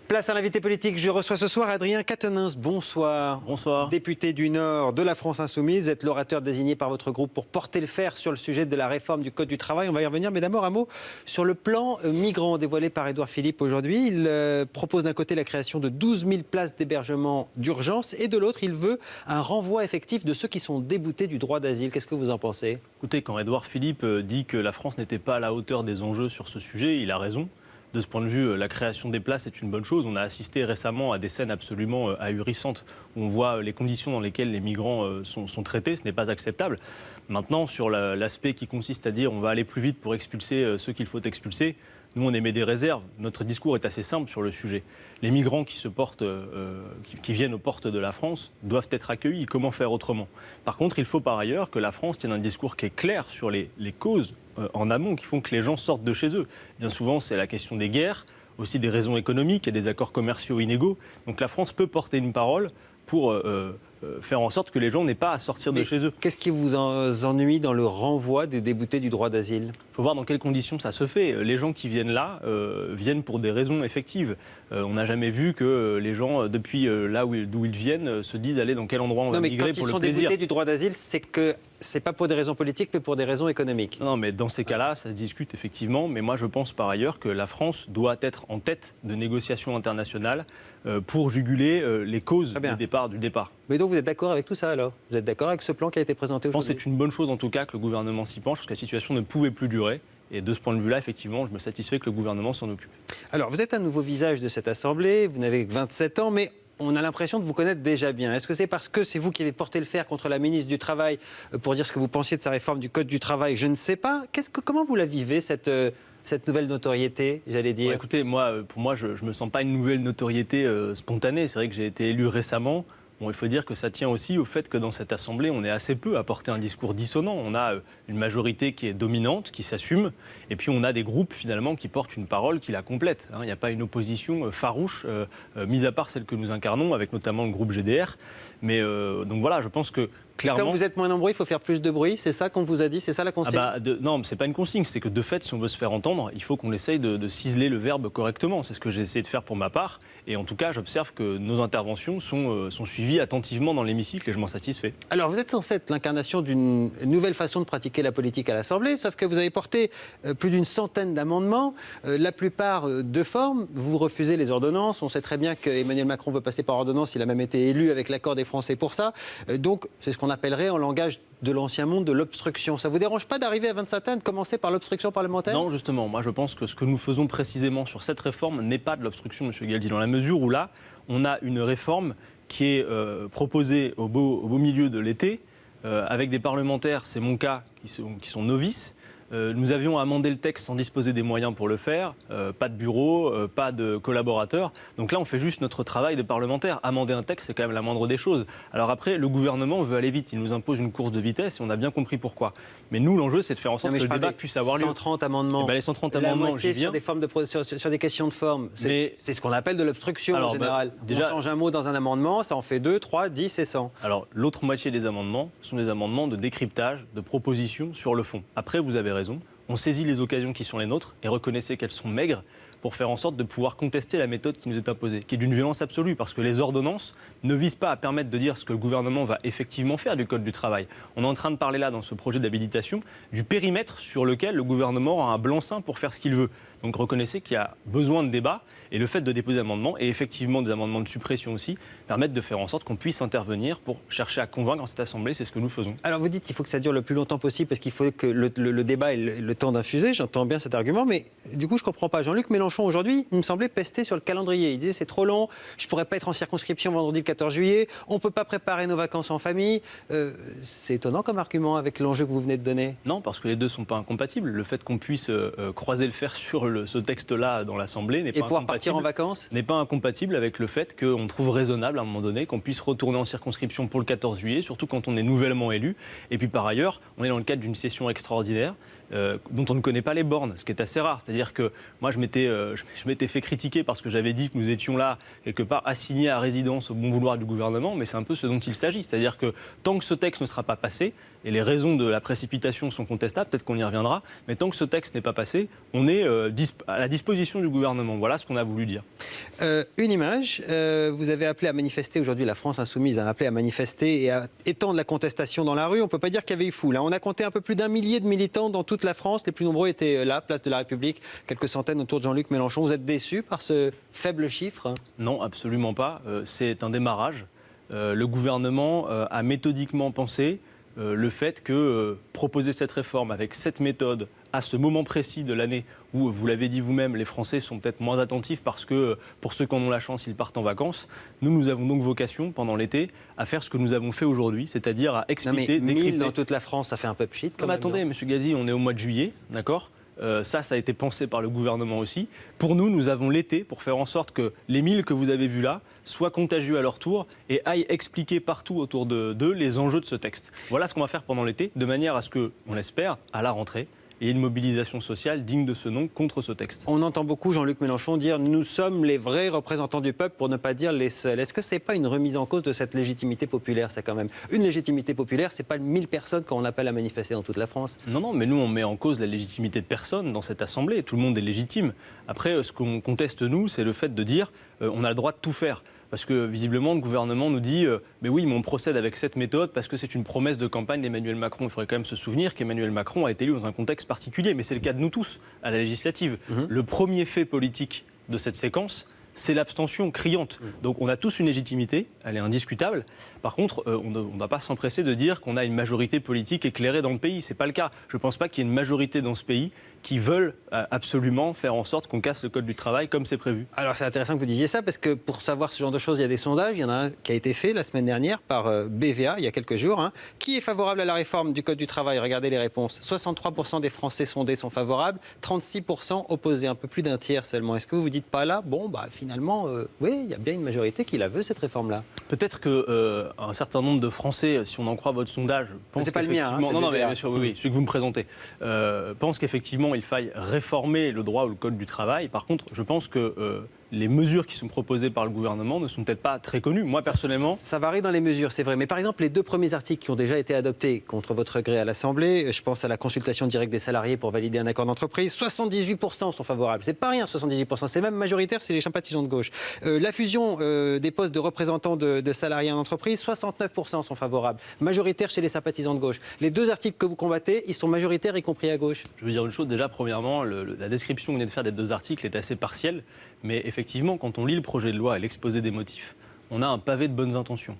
Place à l'invité politique. Je reçois ce soir Adrien Quatennens. Bonsoir. Bonsoir. Député du Nord de la France Insoumise. Vous êtes l'orateur désigné par votre groupe pour porter le fer sur le sujet de la réforme du Code du travail. On va y revenir, mais d'abord un mot sur le plan migrant dévoilé par Édouard Philippe aujourd'hui. Il propose d'un côté la création de 12 000 places d'hébergement d'urgence et de l'autre, il veut un renvoi effectif de ceux qui sont déboutés du droit d'asile. Qu'est-ce que vous en pensez ? Écoutez, quand Édouard Philippe dit que la France n'était pas à la hauteur des enjeux sur ce sujet, il a raison. De ce point de vue, la création des places est une bonne chose. On a assisté récemment à des scènes absolument ahurissantes où on voit les conditions dans lesquelles les migrants sont traités. Ce n'est pas acceptable. Maintenant, sur l'aspect qui consiste à dire on va aller plus vite pour expulser ceux qu'il faut expulser, nous, on émet des réserves. Notre discours est assez simple sur le sujet. Les migrants qui viennent aux portes de la France doivent être accueillis. Comment faire autrement ? Par contre, il faut par ailleurs que la France tienne un discours qui est clair sur les causes en amont qui font que les gens sortent de chez eux. Bien souvent, c'est la question des guerres, aussi des raisons économiques et des accords commerciaux inégaux. Donc la France peut porter une parole pour faire en sorte que les gens n'aient pas à sortir de chez eux. Qu'est-ce qui vous ennuie dans le renvoi des déboutés du droit d'asile ? Il faut voir dans quelles conditions ça se fait. Les gens qui viennent là viennent pour des raisons effectives. On n'a jamais vu que les gens, depuis d'où ils viennent, se disent aller dans quel endroit on va migrer pour le plaisir. Quand ils sont déboutés du droit d'asile, c'est que c'est pas pour des raisons politiques, mais pour des raisons économiques. Non, mais dans ces cas-là, ça se discute effectivement. Mais moi, je pense par ailleurs que la France doit être en tête de négociations internationales pour juguler les causes du départ. Mais donc vous êtes d'accord avec tout ça alors ? Vous êtes d'accord avec ce plan qui a été présenté aujourd'hui ? Je pense que c'est une bonne chose en tout cas que le gouvernement s'y penche, parce que la situation ne pouvait plus durer. Et de ce point de vue-là, effectivement, je me satisfais que le gouvernement s'en occupe. Alors, vous êtes un nouveau visage de cette Assemblée, vous n'avez que 27 ans, mais on a l'impression de vous connaître déjà bien. Est-ce que c'est parce que c'est vous qui avez porté le fer contre la ministre du Travail pour dire ce que vous pensiez de sa réforme du Code du travail ? Je ne sais pas. Comment vous la vivez, cette nouvelle notoriété, j'allais dire ? Écoutez, pour moi, je ne me sens pas une nouvelle notoriété spontanée. C'est vrai que j'ai été élu récemment. Bon, il faut dire que ça tient aussi au fait que dans cette Assemblée, on est assez peu à porter un discours dissonant. On a une majorité qui est dominante, qui s'assume, et puis on a des groupes finalement qui portent une parole qui la complète. Il n'y a pas une opposition farouche, mis à part celle que nous incarnons, avec notamment le groupe GDR. Mais donc voilà, je pense que clairement... Quand vous êtes moins nombreux, il faut faire plus de bruit, c'est ça qu'on vous a dit, c'est ça la consigne ? Non, c'est pas une consigne, c'est que de fait, si on veut se faire entendre, il faut qu'on essaye de ciseler le verbe correctement. C'est ce que j'ai essayé de faire pour ma part, et en tout cas, j'observe que nos interventions sont suivies attentivement dans l'hémicycle, et je m'en satisfais. Alors, vous êtes censé être l'incarnation d'une nouvelle façon de pratiquer la politique à l'Assemblée, sauf que vous avez porté plus d'une centaine d'amendements, la plupart de forme. Vous refusez les ordonnances, on sait très bien qu'Emmanuel Macron veut passer par ordonnance, il a même été élu avec l'accord des Français pour ça. Donc, c'est ce qu'on appellerait en langage de l'ancien monde de l'obstruction. Ça ne vous dérange pas d'arriver à 27 ans et de commencer par l'obstruction parlementaire ? Non, justement. Moi, je pense que ce que nous faisons précisément sur cette réforme n'est pas de l'obstruction, M. Gueldi, dans la mesure où là, on a une réforme qui est proposée au beau milieu de l'été, avec des parlementaires, c'est mon cas, qui sont novices. Nous avions amendé le texte sans disposer des moyens pour le faire, pas de bureau, pas de collaborateurs. Donc là, on fait juste notre travail de parlementaire. Amender un texte, c'est quand même la moindre des choses. Alors après, le gouvernement veut aller vite. Il nous impose une course de vitesse et on a bien compris pourquoi. Mais nous, l'enjeu, c'est de faire en sorte que le débat puisse avoir lieu. 130 amendements. Les 130 amendements, j'y viens. Sur des questions de forme. C'est ce qu'on appelle de l'obstruction en général. Déjà, on change un mot dans un amendement, ça en fait 2, 3, 10 et 100. Alors, l'autre moitié des amendements sont des amendements de décryptage, de propositions sur le fond. Après, vous avez raison. On saisit les occasions qui sont les nôtres et reconnaissez qu'elles sont maigres pour faire en sorte de pouvoir contester la méthode qui nous est imposée, qui est d'une violence absolue, parce que les ordonnances ne visent pas à permettre de dire ce que le gouvernement va effectivement faire du Code du travail. On est en train de parler là, dans ce projet d'habilitation, du périmètre sur lequel le gouvernement aura un blanc-seing pour faire ce qu'il veut. Donc reconnaissez qu'il y a besoin de débat, et le fait de déposer des amendements, et effectivement des amendements de suppression aussi, permettent de faire en sorte qu'on puisse intervenir pour chercher à convaincre dans cette Assemblée, c'est ce que nous faisons. Alors vous dites qu'il faut que ça dure le plus longtemps possible, parce qu'il faut que le débat ait le temps d'infuser, j'entends bien cet argument, mais du coup je ne comprends pas. Jean-Luc Mélenchon aujourd'hui, il me semblait pester sur le calendrier. Il disait c'est trop long, je ne pourrais pas être en circonscription vendredi le 14 juillet, on ne peut pas préparer nos vacances en famille. C'est étonnant comme argument avec l'enjeu que vous venez de donner. Non, parce que les deux ne sont pas incompatibles. Le fait qu'on puisse croiser le fer sur ce texte-là dans l'Assemblée n'est pas incompatible. Et pouvoir partir en vacances n'est pas incompatible avec le fait qu'on trouve raisonnable à un moment donné qu'on puisse retourner en circonscription pour le 14 juillet, surtout quand on est nouvellement élu. Et puis par ailleurs, on est dans le cadre d'une session extraordinaire. dont on ne connaît pas les bornes, ce qui est assez rare. C'est-à-dire que moi, je m'étais fait critiquer parce que j'avais dit que nous étions là, quelque part, assignés à résidence au bon vouloir du gouvernement, mais c'est un peu ce dont il s'agit. C'est-à-dire que tant que ce texte ne sera pas passé, et les raisons de la précipitation sont contestables, peut-être qu'on y reviendra, mais tant que ce texte n'est pas passé, on est à la disposition du gouvernement. Voilà ce qu'on a voulu dire. Une image, vous avez appelé à manifester, aujourd'hui la France Insoumise a appelé à manifester et à étendre la contestation dans la rue. On ne peut pas dire qu'il y avait eu foule. On a compté un peu plus d'1 millier de militants dans toute la France. Les plus nombreux étaient là, place de la République, quelques centaines autour de Jean-Luc Mélenchon. Vous êtes déçu par ce faible chiffre ? Non, absolument pas. C'est un démarrage. Le gouvernement a méthodiquement pensé le fait que proposer cette réforme avec cette méthode à ce moment précis de l'année où, vous l'avez dit vous-même, les Français sont peut-être moins attentifs parce que pour ceux qui en ont la chance, ils partent en vacances. Nous avons donc vocation, pendant l'été, à faire ce que nous avons fait aujourd'hui, c'est-à-dire à expliquer, décrypter. 1000 dans toute la France, ça fait un peu pchit. Mais attendez, M. Gazi, on est au mois de juillet, d'accord ? Ça a été pensé par le gouvernement aussi. Pour nous avons l'été pour faire en sorte que les 1000 que vous avez vus là soient contagieux à leur tour et aillent expliquer partout autour d'eux les enjeux de ce texte. Voilà ce qu'on va faire pendant l'été, de manière à ce que, on l'espère, à la rentrée, et une mobilisation sociale digne de ce nom contre ce texte. On entend beaucoup Jean-Luc Mélenchon dire « nous sommes les vrais représentants du peuple » pour ne pas dire les seuls. Est-ce que ce n'est pas une remise en cause de cette légitimité populaire, ça quand même ? Une légitimité populaire, ce n'est pas 1000 personnes quand on appelle à manifester dans toute la France. Non, mais nous on met en cause la légitimité de personne dans cette assemblée. Tout le monde est légitime. Après, ce qu'on conteste nous, c'est le fait de dire on a le droit de tout faire. Parce que visiblement, le gouvernement nous dit mais oui, mais on procède avec cette méthode parce que c'est une promesse de campagne d'Emmanuel Macron. Il faudrait quand même se souvenir qu'Emmanuel Macron a été élu dans un contexte particulier, mais c'est le cas de nous tous à la législative. Le premier fait politique de cette séquence, c'est l'abstention criante. Donc on a tous une légitimité, elle est indiscutable. Par contre, on ne doit pas s'empresser de dire qu'on a une majorité politique éclairée dans le pays. Ce n'est pas le cas. Je ne pense pas qu'il y ait une majorité dans ce pays qui veulent absolument faire en sorte qu'on casse le code du travail comme c'est prévu. Alors c'est intéressant que vous disiez ça parce que pour savoir ce genre de choses, il y a des sondages. Il y en a un qui a été fait la semaine dernière par BVA, il y a quelques jours. Qui est favorable à la réforme du code du travail ? Regardez les réponses. 63% des Français sondés sont favorables, 36% opposés, un peu plus d'un tiers seulement. Est-ce que vous vous dites pas là, finalement, oui, il y a bien une majorité qui la veut, cette réforme-là. Peut-être qu'un certain nombre de Français, si on en croit votre sondage, pensent c'est pas le mien, non, mais bien sûr, oui, celui que vous me présentez, pensent qu'effectivement, il faille réformer le droit ou le code du travail. Par contre, je pense que les mesures qui sont proposées par le gouvernement ne sont peut-être pas très connues. Moi, personnellement... Ça varie dans les mesures, c'est vrai. Mais par exemple, les 2 premiers articles qui ont déjà été adoptés contre votre gré à l'Assemblée, je pense à la consultation directe des salariés pour valider un accord d'entreprise, 78% sont favorables. C'est pas rien, 78%. C'est même majoritaire, c'est les sympathisants de gauche. La fusion des postes de représentants de salariés en entreprise, 69% sont favorables. Majoritaire chez les sympathisants de gauche. Les 2 articles que vous combattez, ils sont majoritaires, y compris à gauche. Je veux dire une chose, déjà, premièrement, la description que vous venez de faire des 2 articles est assez partielle, mais effectivement, quand on lit le projet de loi et l'exposé des motifs, on a un pavé de bonnes intentions.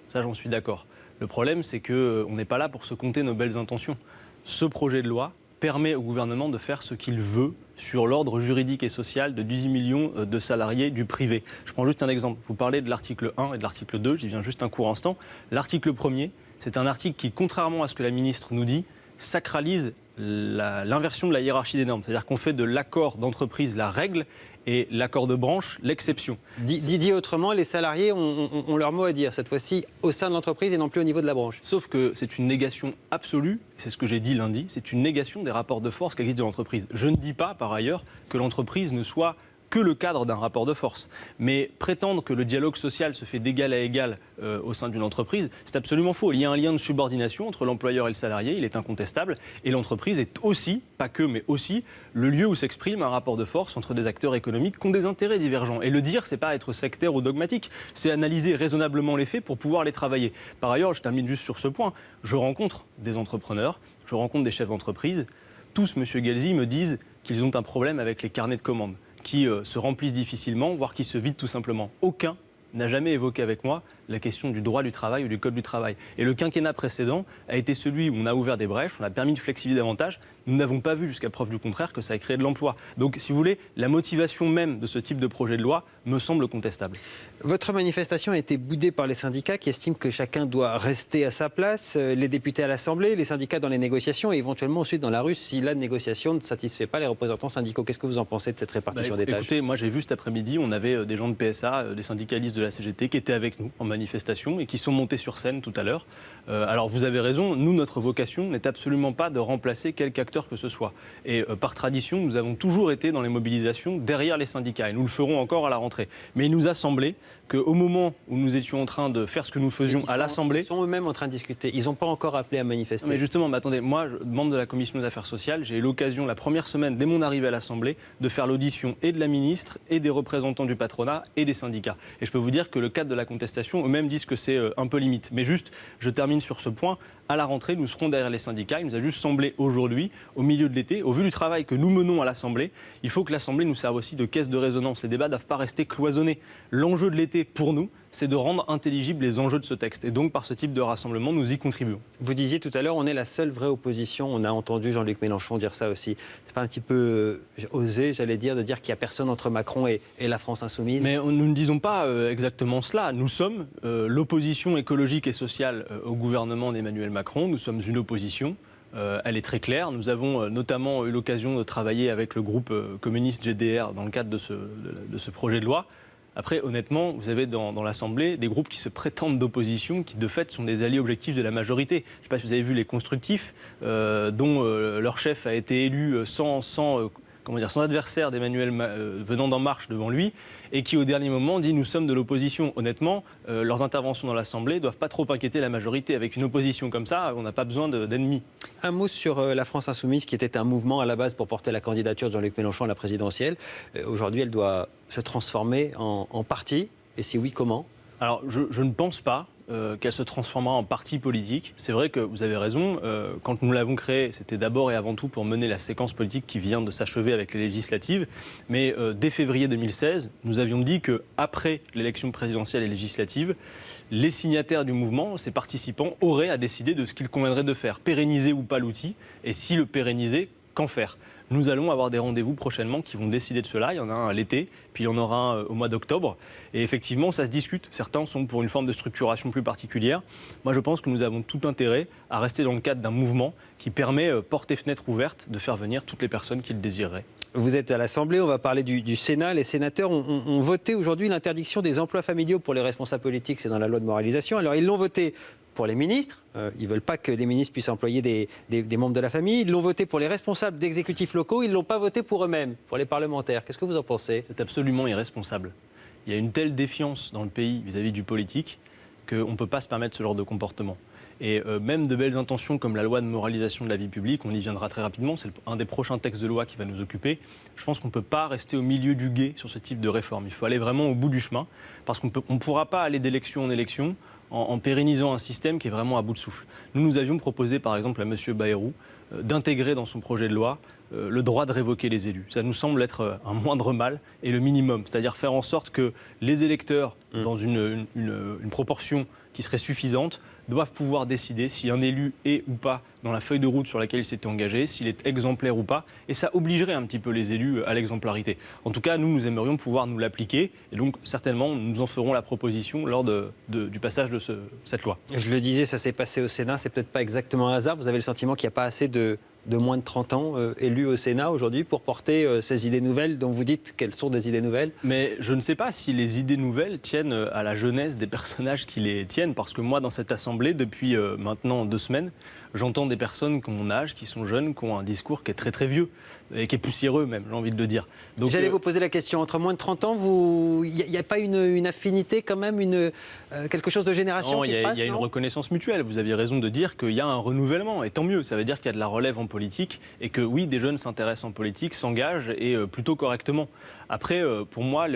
Ça, j'en suis d'accord. Le problème, c'est qu'on n'est pas là pour se compter nos belles intentions. Ce projet de loi permet au gouvernement de faire ce qu'il veut sur l'ordre juridique et social de 18 millions de salariés du privé. Je prends juste un exemple. Vous parlez de l'article 1 et de l'article 2, j'y viens juste un court instant. L'article 1er, c'est un article qui, contrairement à ce que la ministre nous dit, sacralise l'inversion de la hiérarchie des normes. C'est-à-dire qu'on fait de l'accord d'entreprise la règle et l'accord de branche l'exception. Dit autrement, les salariés ont leur mot à dire, cette fois-ci au sein de l'entreprise et non plus au niveau de la branche. Sauf que c'est une négation absolue, c'est ce que j'ai dit lundi, c'est une négation des rapports de force qui existent dans l'entreprise. Je ne dis pas, par ailleurs, que l'entreprise ne soit que le cadre d'un rapport de force. Mais prétendre que le dialogue social se fait d'égal à égal au sein d'une entreprise, c'est absolument faux. Il y a un lien de subordination entre l'employeur et le salarié, il est incontestable, et l'entreprise est aussi, pas que, mais aussi, le lieu où s'exprime un rapport de force entre des acteurs économiques qui ont des intérêts divergents. Et le dire, c'est pas être sectaire ou dogmatique, c'est analyser raisonnablement les faits pour pouvoir les travailler. Par ailleurs, je termine juste sur ce point, je rencontre des entrepreneurs, je rencontre des chefs d'entreprise, tous, M. Guelzi, me disent qu'ils ont un problème avec les carnets de commandes, qui se remplissent difficilement, voire qui se vident tout simplement. Aucun n'a jamais évoqué avec moi la question du droit du travail ou du code du travail. Et le quinquennat précédent a été celui où on a ouvert des brèches, on a permis de flexibiliser davantage. Nous n'avons pas vu, jusqu'à preuve du contraire, que ça ait créé de l'emploi. Donc, si vous voulez, la motivation même de ce type de projet de loi me semble contestable. Votre manifestation a été boudée par les syndicats qui estiment que chacun doit rester à sa place, les députés à l'Assemblée, les syndicats dans les négociations et éventuellement ensuite dans la rue si la négociation ne satisfait pas les représentants syndicaux. Qu'est-ce que vous en pensez de cette répartition des tâches ? Écoutez, moi j'ai vu cet après-midi, on avait des gens de PSA, des syndicalistes de la CGT qui étaient avec nous en manifestation manifestation et qui sont montés sur scène tout à l'heure. Alors vous avez raison, nous, notre vocation n'est absolument pas de remplacer quelque acteur que ce soit. Et par tradition, nous avons toujours été dans les mobilisations derrière les syndicats et nous le ferons encore à la rentrée. Mais il nous a semblé qu'au moment où nous étions en train de faire ce que nous faisions à l'Assemblée... Ils sont eux-mêmes en train de discuter, ils n'ont pas encore appelé à manifester. Mais justement, attendez, moi, membre de la Commission des Affaires sociales, j'ai eu l'occasion la première semaine, dès mon arrivée à l'Assemblée, de faire l'audition et de la ministre et des représentants du patronat et des syndicats. Et je peux vous dire que le cadre de la contestation, eux-mêmes disent que c'est un peu limite. Mais juste, je termine sur ce point. À la rentrée, nous serons derrière les syndicats. Il nous a juste semblé aujourd'hui, au milieu de l'été, au vu du travail que nous menons à l'Assemblée, il faut que l'Assemblée nous serve aussi de caisse de résonance. Les débats ne doivent pas rester cloisonnés. L'enjeu de l'été, pour nous, c'est de rendre intelligibles les enjeux de ce texte. Et donc, par ce type de rassemblement, nous y contribuons. Vous disiez tout à l'heure, on est la seule vraie opposition. On a entendu Jean-Luc Mélenchon dire ça aussi. C'est pas un petit peu osé, j'allais dire, de dire qu'il n'y a personne entre Macron et la France insoumise? Mais nous ne disons pas exactement cela. Nous sommes l'opposition écologique et sociale au gouvernement d'Emmanuel Macron. Nous sommes une opposition. Elle est très claire. Nous avons notamment eu l'occasion de travailler avec le groupe communiste GDR dans le cadre de ce projet de loi. Après, honnêtement, vous avez dans l'Assemblée des groupes qui se prétendent d'opposition, qui de fait sont des alliés objectifs de la majorité. Je ne sais pas si vous avez vu les Constructifs, dont leur chef a été élu sans adversaire d'Emmanuel venant d'En Marche devant lui, et qui au dernier moment dit « nous sommes de l'opposition ». Honnêtement, leurs interventions dans l'Assemblée ne doivent pas trop inquiéter la majorité. Avec une opposition comme ça, on n'a pas besoin d'ennemis. Un mot sur la France insoumise, qui était un mouvement à la base pour porter la candidature de Jean-Luc Mélenchon à la présidentielle. Aujourd'hui, elle doit se transformer en parti. Et si oui, comment ? Alors, je ne pense pas qu'elle se transformera en parti politique. C'est vrai que vous avez raison, quand nous l'avons créée, c'était d'abord et avant tout pour mener la séquence politique qui vient de s'achever avec les législatives. Mais dès février 2016, nous avions dit qu'après l'élection présidentielle et législative, les signataires du mouvement, ces participants, auraient à décider de ce qu'il conviendrait de faire, pérenniser ou pas l'outil, et si le pérenniser, qu'en faire ? Nous allons avoir des rendez-vous prochainement qui vont décider de cela. Il y en a un à l'été, puis il y en aura un au mois d'octobre. Et effectivement, ça se discute. Certains sont pour une forme de structuration plus particulière. Moi, je pense que nous avons tout intérêt à rester dans le cadre d'un mouvement qui permet, porte et fenêtre ouverte, de faire venir toutes les personnes qui le désireraient. Vous êtes à l'Assemblée, on va parler du Sénat. Les sénateurs ont voté aujourd'hui l'interdiction des emplois familiaux pour les responsables politiques. C'est dans la loi de moralisation. Alors, ils l'ont voté pour les ministres. Ils ne veulent pas que les ministres puissent employer des membres de la famille. Ils l'ont voté pour les responsables d'exécutifs locaux. Ils ne l'ont pas voté pour eux-mêmes, pour les parlementaires. Qu'est-ce que vous en pensez ? C'est absolument irresponsable. Il y a une telle défiance dans le pays vis-à-vis du politique qu'on ne peut pas se permettre ce genre de comportement. Et même de belles intentions comme la loi de moralisation de la vie publique, on y viendra très rapidement, c'est un des prochains textes de loi qui va nous occuper. Je pense qu'on ne peut pas rester au milieu du gué sur ce type de réforme. Il faut aller vraiment au bout du chemin, parce qu'on ne pourra pas aller d'élection en élection en pérennisant un système qui est vraiment à bout de souffle. Nous avions proposé par exemple à M. Bayrou d'intégrer dans son projet de loi le droit de révoquer les élus. Ça nous semble être un moindre mal et le minimum, c'est-à-dire faire en sorte que les électeurs, dans une proportion qui serait suffisante, doivent pouvoir décider si un élu est ou pas dans la feuille de route sur laquelle il s'était engagé, s'il est exemplaire ou pas, et ça obligerait un petit peu les élus à l'exemplarité. En tout cas, nous aimerions pouvoir nous l'appliquer, et donc certainement, nous en ferons la proposition lors du passage de cette loi. Je le disais, ça s'est passé au Sénat, c'est peut-être pas exactement un hasard. Vous avez le sentiment qu'il n'y a pas assez de moins de 30 ans élus au Sénat aujourd'hui pour porter ces idées nouvelles dont vous dites qu'elles sont des idées nouvelles ? Mais je ne sais pas si les idées nouvelles tiennent à la jeunesse des personnages qui les tiennent, parce que moi, dans cette Assemblée, depuis maintenant 2 semaines, j'entends des personnes qui ont mon âge, qui sont jeunes, qui ont un discours qui est très très vieux, et qui est poussiéreux même, j'ai envie de le dire. Donc, j'allais vous poser la question, entre moins de 30 ans, il n'y a pas une affinité quand même, quelque chose de génération qui se passe ? Il y a une reconnaissance mutuelle, vous aviez raison de dire qu'il y a un renouvellement, et tant mieux, ça veut dire qu'il y a de la relève en politique, et que oui, des jeunes s'intéressent en politique, s'engagent, et plutôt correctement. Après, pour moi,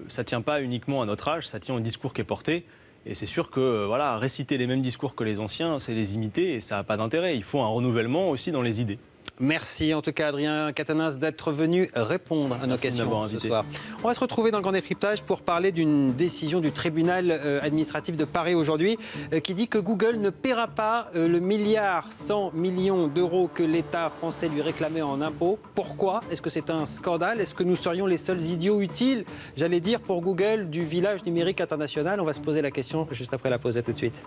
ça ne tient pas uniquement à notre âge, ça tient au discours qui est porté. Et c'est sûr que réciter les mêmes discours que les anciens, c'est les imiter et ça n'a pas d'intérêt. Il faut un renouvellement aussi dans les idées. Merci en tout cas Adrien Quatennens d'être venu répondre à nos questions ce soir. On va se retrouver dans le Grand Décryptage pour parler d'une décision du tribunal administratif de Paris aujourd'hui qui dit que Google ne paiera pas le 1,1 milliard d'euros que l'État français lui réclamait en impôts. Pourquoi ? Est-ce que c'est un scandale ? Est-ce que nous serions les seuls idiots utiles, j'allais dire, pour Google du village numérique international ? On va se poser la question juste après la pause. À tout de suite.